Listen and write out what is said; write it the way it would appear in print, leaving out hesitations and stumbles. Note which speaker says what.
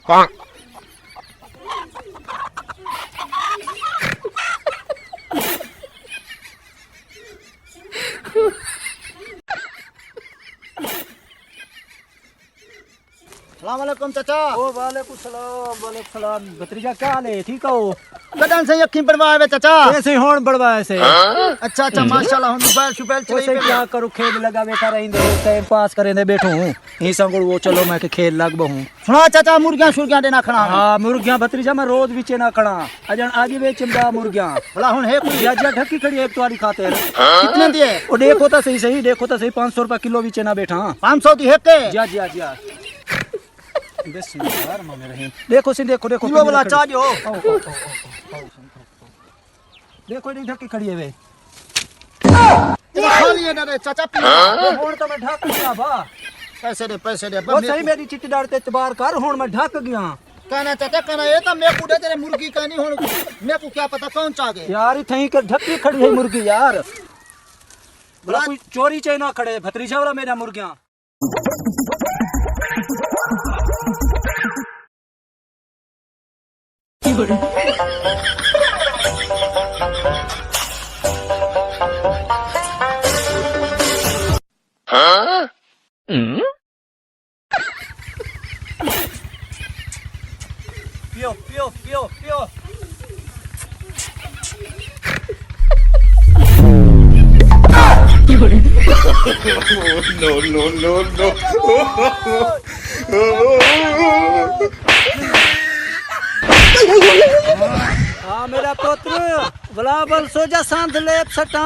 Speaker 1: सलाम वालेकुम चाचा।
Speaker 2: ओ वालेकुम सलाम भतीजा, क्या हाल है? ठीक हो?
Speaker 1: गदन से अखी बनवाए वे चाचा।
Speaker 2: ऐसे होन बड़वा ऐसे।
Speaker 1: अच्छा अच्छा माशाल्लाह हुन मोबाइल शुबाइल चले
Speaker 2: ऐसे क्या करूं, खेल लगा बैठा रहिंदे, टाइम पास करेंदे बैठो हूं ही संगुड़ वो चलो मैं के खेल लग बहूं।
Speaker 1: सुना चाचा मुर्गियां शुर्गियां देना खणा।
Speaker 2: हां मुर्गियां भतीजा मैं रोज बिचे ना खणा अजन आज बेचंदा मुर्गियां
Speaker 1: भला हुन है कोई
Speaker 2: या ढकी खड़ी एक तुम्हारी खातिर।
Speaker 1: कितने दिए?
Speaker 2: ओ देखो तो सही देखो तो सही 500 रुपया किलो बिचे ना बैठा।
Speaker 1: 500 दी है के?
Speaker 2: जी बिस्मिल्लाह रहमान रहीम। देखो देखो
Speaker 1: किलो वाला चाजो।
Speaker 2: देखो नहीं ढकी खड़ी है वे।
Speaker 1: ये खा लिए ना रे चाचा पी।
Speaker 2: होन तो मैं ढक गया बा।
Speaker 1: पैसे दे
Speaker 2: वो सही मेरी चिट्ठी डालते इतबार कर, होन मैं ढक गया।
Speaker 1: कहना चाचा कहना ये तो मैं कुड़े तेरे मुर्गी का नहीं हुन मैं को क्या पता कौन चा गए
Speaker 2: यार थई के ढकी खड़ी है मुर्गी यार। भला कोई चोरी चाहे ना खड़े भतीजा वाला मेरा मुर्गियां। पियो हाँ मेरा पुत्र बलाबल सोजा सांध ले सटा।